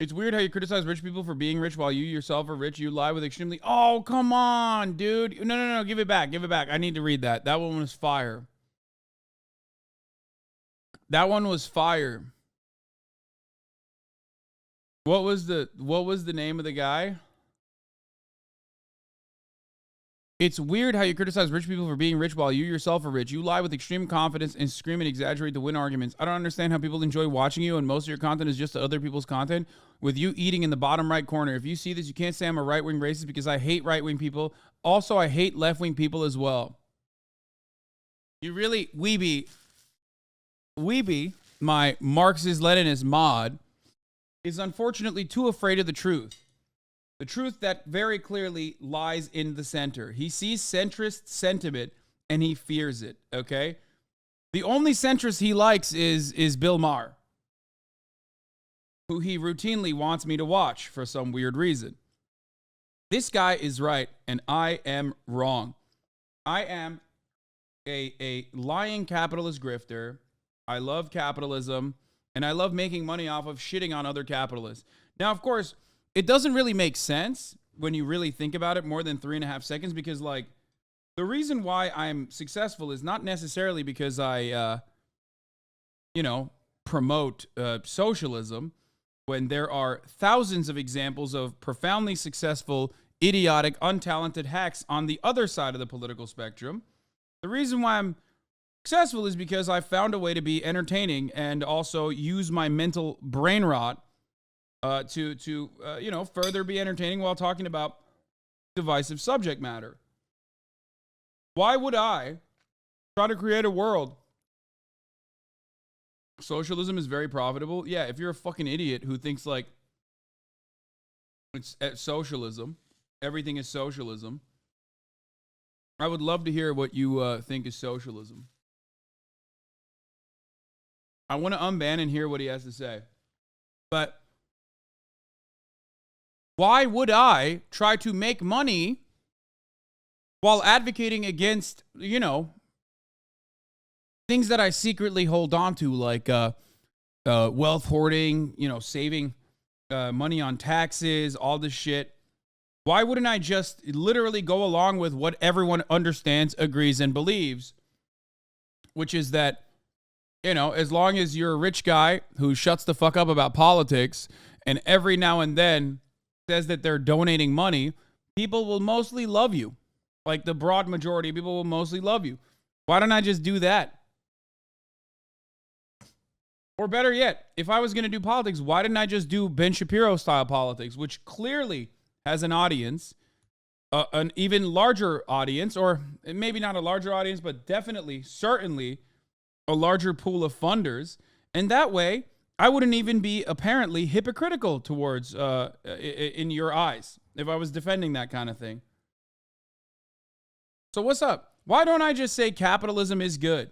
It's weird how you criticize rich people for being rich while you yourself are rich. You lie with extremely... Oh, come on, dude. No. Give it back. Give it back. I need to read that. That one was fire. That one was fire. What was the name of the guy? It's weird how you criticize rich people for being rich while you yourself are rich. You lie with extreme confidence and scream and exaggerate to win arguments. I don't understand how people enjoy watching you, and most of your content is just other people's content, with you eating in the bottom right corner. If you see this, you can't say I'm a right-wing racist because I hate right-wing people. Also, I hate left-wing people as well. You really, Weeby, my Marxist-Leninist mod, is unfortunately too afraid of the truth. The truth that very clearly lies in the center. He sees centrist sentiment and he fears it, okay? The only centrist he likes is Bill Maher, who he routinely wants me to watch for some weird reason. This guy is right and I am wrong. I am a lying capitalist grifter. I love capitalism and I love making money off of shitting on other capitalists. Now, of course, it doesn't really make sense when you really think about it more than 3.5 seconds, because like the reason why I'm successful is not necessarily because I, promote socialism, when there are thousands of examples of profoundly successful, idiotic, untalented hacks on the other side of the political spectrum. The reason why I'm successful is because I found a way to be entertaining and also use my mental brain rot to further be entertaining while talking about divisive subject matter. Why would I try to create a world? Socialism is very profitable. Yeah, if you're a fucking idiot who thinks like it's socialism, everything is socialism, I would love to hear what you think is socialism. I want to unban and hear what he has to say. But why would I try to make money while advocating against, things that I secretly hold on to, like wealth hoarding, saving money on taxes, all this shit? Why wouldn't I just literally go along with what everyone understands, agrees, and believes, which is that, as long as you're a rich guy who shuts the fuck up about politics and every now and then says that they're donating money, people will mostly love you. Like the broad majority of people will mostly love you. Why don't I just do that? Or better yet, if I was going to do politics, why didn't I just do Ben Shapiro style politics, which clearly has an audience, an even larger audience, or maybe not a larger audience, but definitely, certainly a larger pool of funders. And that way, I wouldn't even be apparently hypocritical towards, in your eyes, if I was defending that kind of thing. So what's up? Why don't I just say capitalism is good?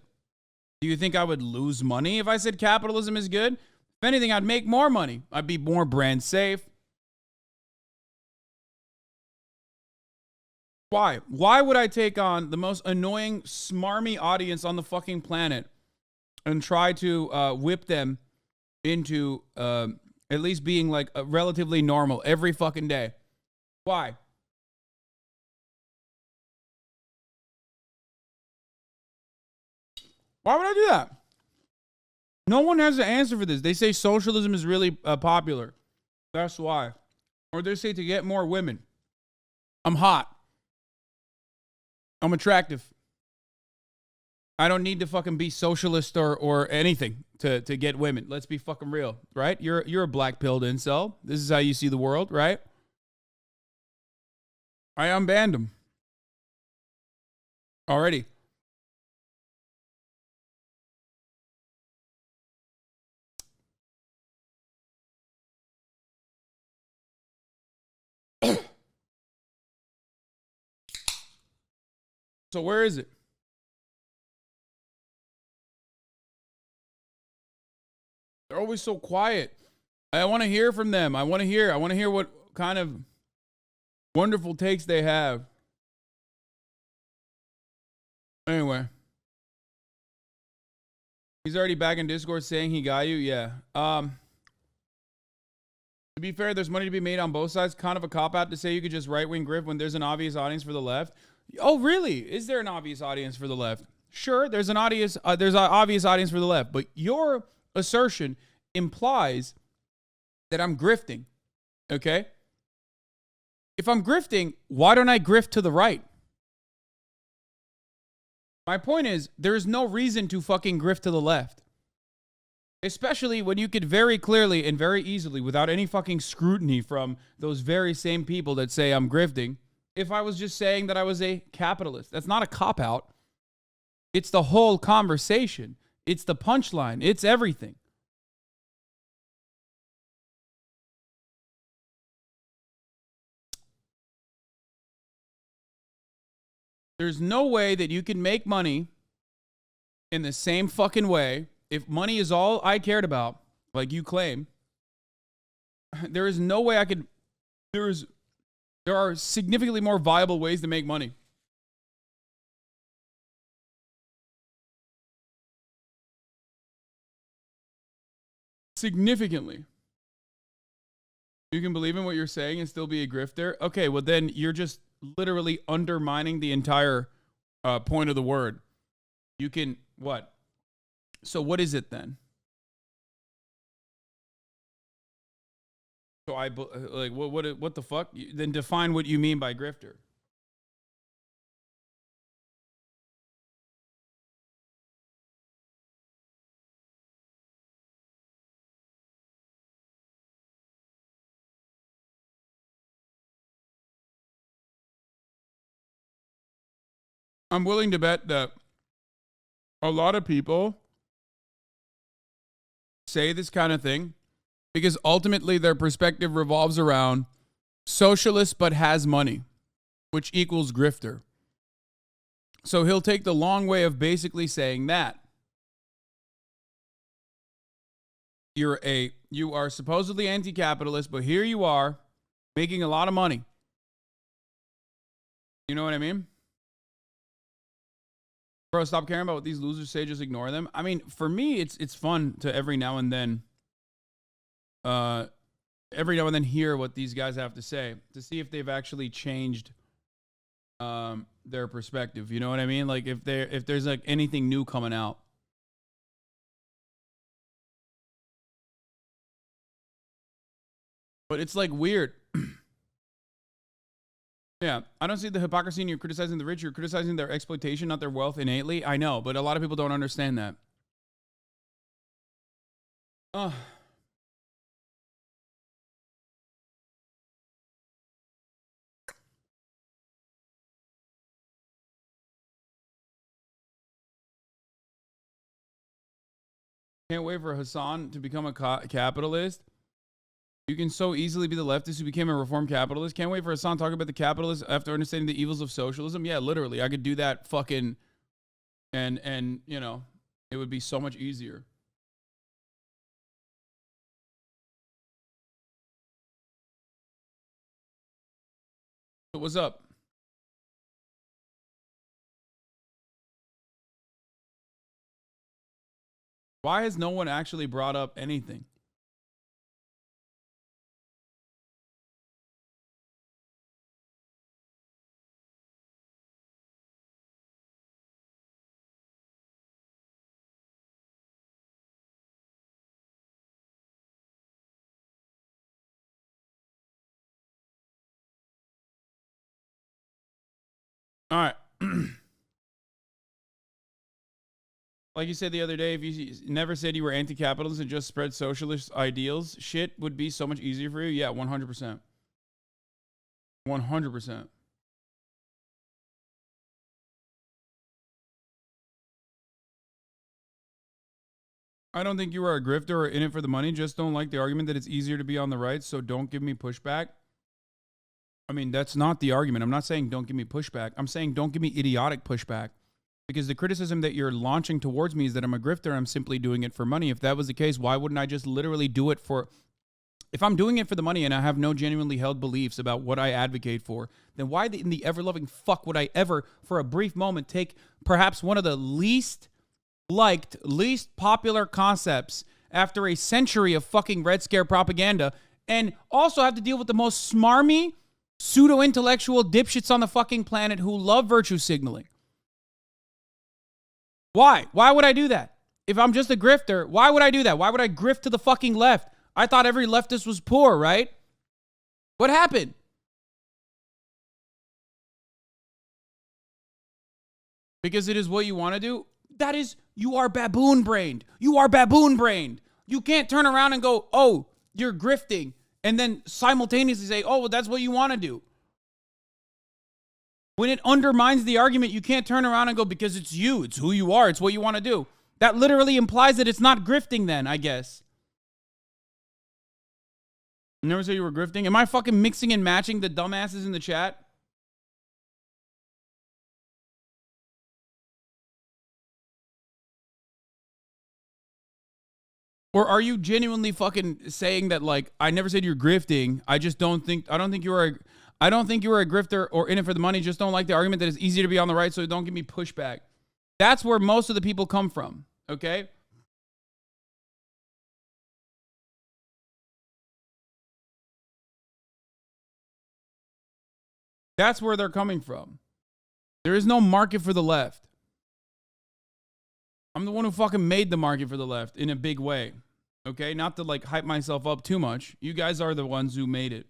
Do you think I would lose money if I said capitalism is good? If anything, I'd make more money. I'd be more brand safe. Why? Why would I take on the most annoying, smarmy audience on the fucking planet and try to whip them into at least being like relatively normal every fucking day? Why? Why would I do that? No one has an answer for this. They say socialism is really popular. That's why. Or they say to get more women. I'm hot. I'm attractive. I don't need to fucking be socialist or anything to get women. Let's be fucking real, right? You're a black-pilled incel. This is how you see the world, right? I unbanned him. Already. So where is it? They're always so quiet. I want to hear from them. I want to hear what kind of wonderful takes they have. Anyway. He's already back in Discord saying he got you. Yeah. To be fair, there's money to be made on both sides. Kind of a cop-out to say you could just right-wing grift when there's an obvious audience for the left. Oh, really? Is there an obvious audience for the left? Sure, there's an audience. There's an obvious audience for the left. But your assertion implies that I'm grifting, okay? If I'm grifting, why don't I grift to the right? My point is, there is no reason to fucking grift to the left. Especially when you could very clearly and very easily, without any fucking scrutiny from those very same people that say I'm grifting, if I was just saying that I was a capitalist. That's not a cop-out. It's the whole conversation. It's the punchline. It's everything. There's no way that you can make money in the same fucking way. If money is all I cared about, like you claim, there is no way I could. There are significantly more viable ways to make money. Significantly. You can believe in what you're saying and still be a grifter? Okay, well then you're just literally undermining the entire point of the word. You can, what? So what is it then? So like, what the fuck? Then define what you mean by grifter. I'm willing to bet that a lot of people say this kind of thing because ultimately their perspective revolves around socialist but has money, which equals grifter. So he'll take the long way of basically saying that you are supposedly anti-capitalist, but here you are making a lot of money. You know what I mean? Bro, stop caring about what these losers say. Just ignore them. I mean, for me, it's fun to every now and then hear what these guys have to say to see if they've actually changed their perspective. You know what I mean? Like if there's like anything new coming out. But it's like weird. Yeah, I don't see the hypocrisy in you criticizing the rich. You're criticizing their exploitation, not their wealth innately. I know, but a lot of people don't understand that. Can't wait for Hasan to become a capitalist. You can so easily be the leftist who became a reformed capitalist. Can't wait for Hasan to talk about the capitalist after understanding the evils of socialism. Yeah, literally. I could do that fucking and you know, it would be so much easier. So what's up? Why has no one actually brought up anything? All right. Like you said the other day, if you never said you were anti-capitalist and just spread socialist ideals, shit would be so much easier for you. Yeah, 100%. 100%. I don't think you are a grifter or in it for the money. Just don't like the argument that it's easier to be on the right, so don't give me pushback. I mean, that's not the argument. I'm not saying don't give me pushback. I'm saying don't give me idiotic pushback. Because the criticism that you're launching towards me is that I'm a grifter. I'm simply doing it for money. If that was the case, why wouldn't I just literally do it for... If I'm doing it for the money and I have no genuinely held beliefs about what I advocate for, then why in the ever-loving fuck would I ever, for a brief moment, take perhaps one of the least liked, least popular concepts after a century of fucking Red Scare propaganda and also have to deal with the most smarmy, pseudo-intellectual dipshits on the fucking planet who love virtue signaling. Why? Why would I do that? If I'm just a grifter, why would I do that? Why would I grift to the fucking left? I thought every leftist was poor, right? What happened? Because it is what you want to do? That is, you are baboon-brained. You are baboon-brained. You can't turn around and go, oh, you're grifting, and then simultaneously say, oh, well, that's what you want to do. When it undermines the argument, you can't turn around and go, because it's you, it's who you are, it's what you want to do. That literally implies that it's not grifting then, I guess. You never said you were grifting? Am I fucking mixing and matching the dumbasses in the chat? Or are you genuinely fucking saying that, like, I never said you're grifting. I don't think you are a grifter or in it for the money. Just don't like the argument that it's easier to be on the right, so don't give me pushback. That's where most of the people come from, okay? That's where they're coming from. There is no market for the left. I'm the one who fucking made the market for the left in a big way. Okay? Not to like hype myself up too much. You guys are the ones who made it.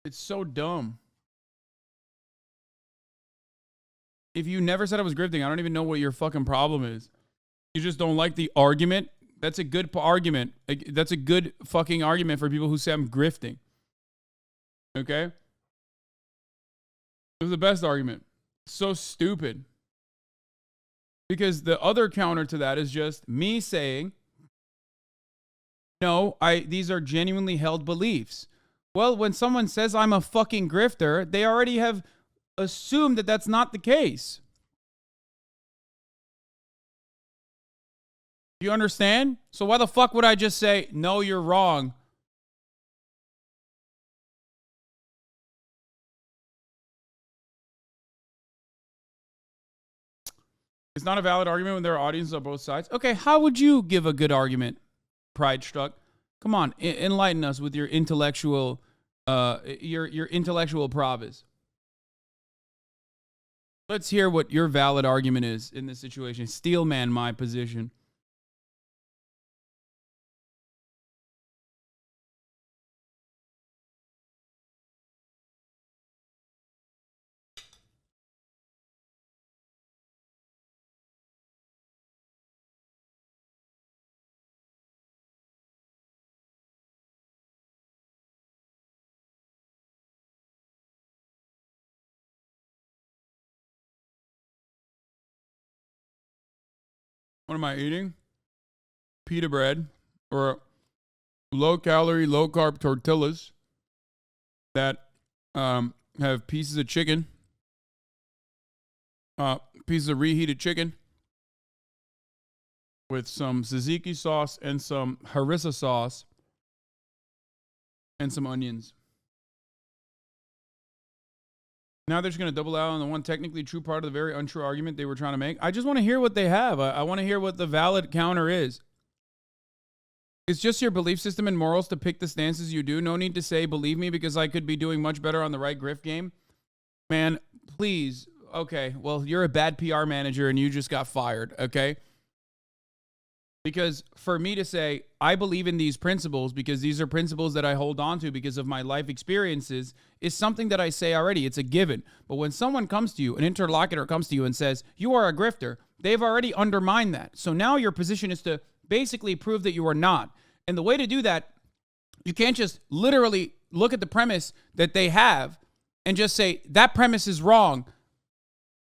It's so dumb. If you never said I was grifting, I don't even know what your fucking problem is. You just don't like the argument. That's a good argument. That's a good fucking argument for people who say I'm grifting. Okay? It was the best argument. So stupid. Because the other counter to that is just me saying, no, these are genuinely held beliefs. Well, when someone says I'm a fucking grifter, they already have assumed that that's not the case. You understand? So why the fuck would I just say, no, you're wrong? It's not a valid argument when there are audiences on both sides. Okay, how would you give a good argument, Pride Struck? Come on, enlighten us with your intellectual, your intellectual prowess. Let's hear what your valid argument is in this situation. Steelman my position. What am I eating? Pita bread or low calorie, low carb tortillas that have pieces of chicken, pieces of reheated chicken with some tzatziki sauce and some harissa sauce and some onions. Now they're just going to double out on the one technically true part of the very untrue argument they were trying to make. I just want to hear what they have. I want to hear what the valid counter is. It's just your belief system and morals to pick the stances you do. No need to say, believe me, because I could be doing much better on the right grift game. Man, please. Okay, well, you're a bad PR manager and you just got fired, okay? Because for me to say, I believe in these principles because these are principles that I hold on to because of my life experiences is something that I say already. It's a given. But when someone comes to you, an interlocutor comes to you and says, you are a grifter, they've already undermined that. So now your position is to basically prove that you are not. And the way to do that, you can't just literally look at the premise that they have and just say, that premise is wrong,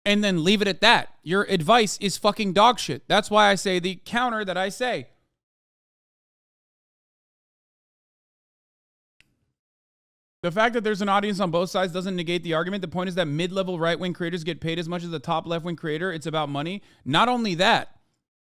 and then leave it at that. Your advice is fucking dog shit. That's why I say the counter that I say. The fact that there's an audience on both sides doesn't negate the argument. The point is that mid-level right-wing creators get paid as much as the top left-wing creator. It's about money. Not only that,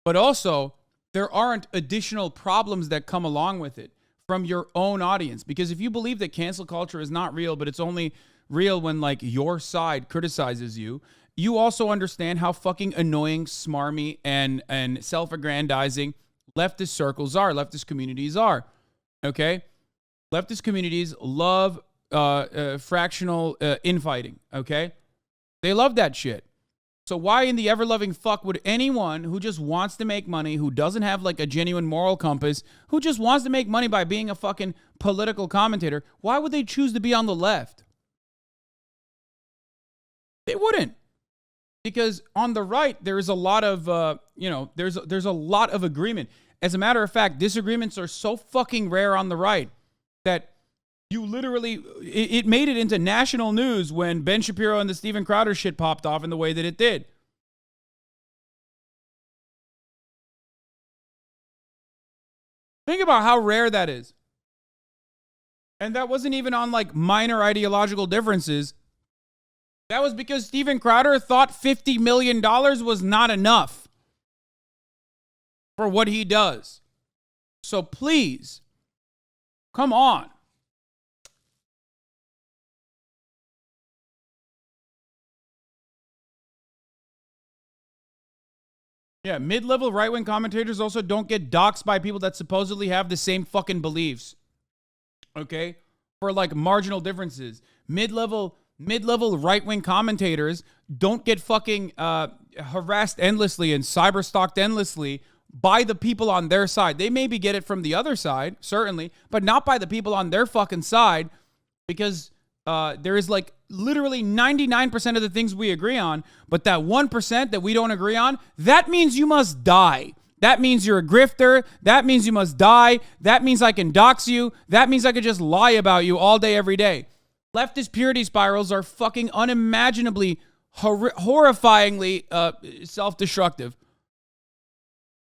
but also there aren't additional problems that come along with it from your own audience. Because if you believe that cancel culture is not real, but it's only real when like your side criticizes you, you also understand how fucking annoying, smarmy, and self-aggrandizing leftist circles are, leftist communities are. Okay? Leftist communities love fractional infighting. Okay? They love that shit. So why in the ever-loving fuck would anyone who just wants to make money, who doesn't have like a genuine moral compass, who just wants to make money by being a fucking political commentator, why would they choose to be on the left? They wouldn't. Because on the right, there is a lot of, there's a lot of agreement. As a matter of fact, disagreements are so fucking rare on the right that you literally, it made it into national news when Ben Shapiro and the Steven Crowder shit popped off in the way that it did. Think about how rare that is. And that wasn't even on like minor ideological differences. That was because Steven Crowder thought $50 million was not enough for what he does. So please, come on. Yeah, mid-level right-wing commentators also don't get doxxed by people that supposedly have the same fucking beliefs. Okay? For like marginal differences. Mid-level right-wing commentators don't get fucking harassed endlessly and cyber-stalked endlessly by the people on their side. They maybe get it from the other side, certainly, but not by the people on their fucking side, because there is like literally 99% of the things we agree on, but that 1% that we don't agree on, that means you must die. That means you're a grifter. That means you must die. That means I can dox you. That means I could just lie about you all day, every day. Leftist purity spirals are fucking unimaginably, horrifyingly self-destructive.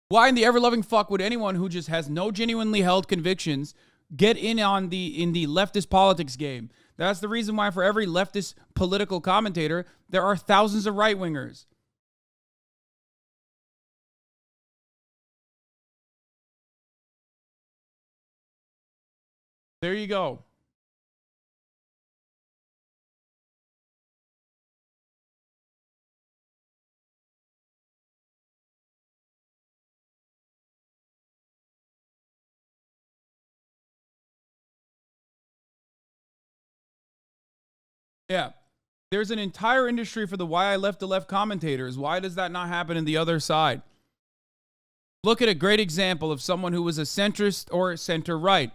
Why in the ever-loving fuck would anyone who just has no genuinely held convictions get in on in the leftist politics game? That's the reason why for every leftist political commentator, there are thousands of right-wingers. There you go. Yeah. There's an entire industry for the why I left the left commentators. Why does that not happen in the other side? Look at a great example of someone who was a centrist or center-right.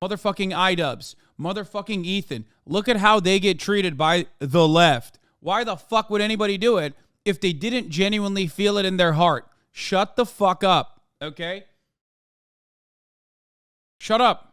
Motherfucking iDubbbz. Motherfucking Ethan. Look at how they get treated by the left. Why the fuck would anybody do it if they didn't genuinely feel it in their heart? Shut the fuck up, okay? Shut up.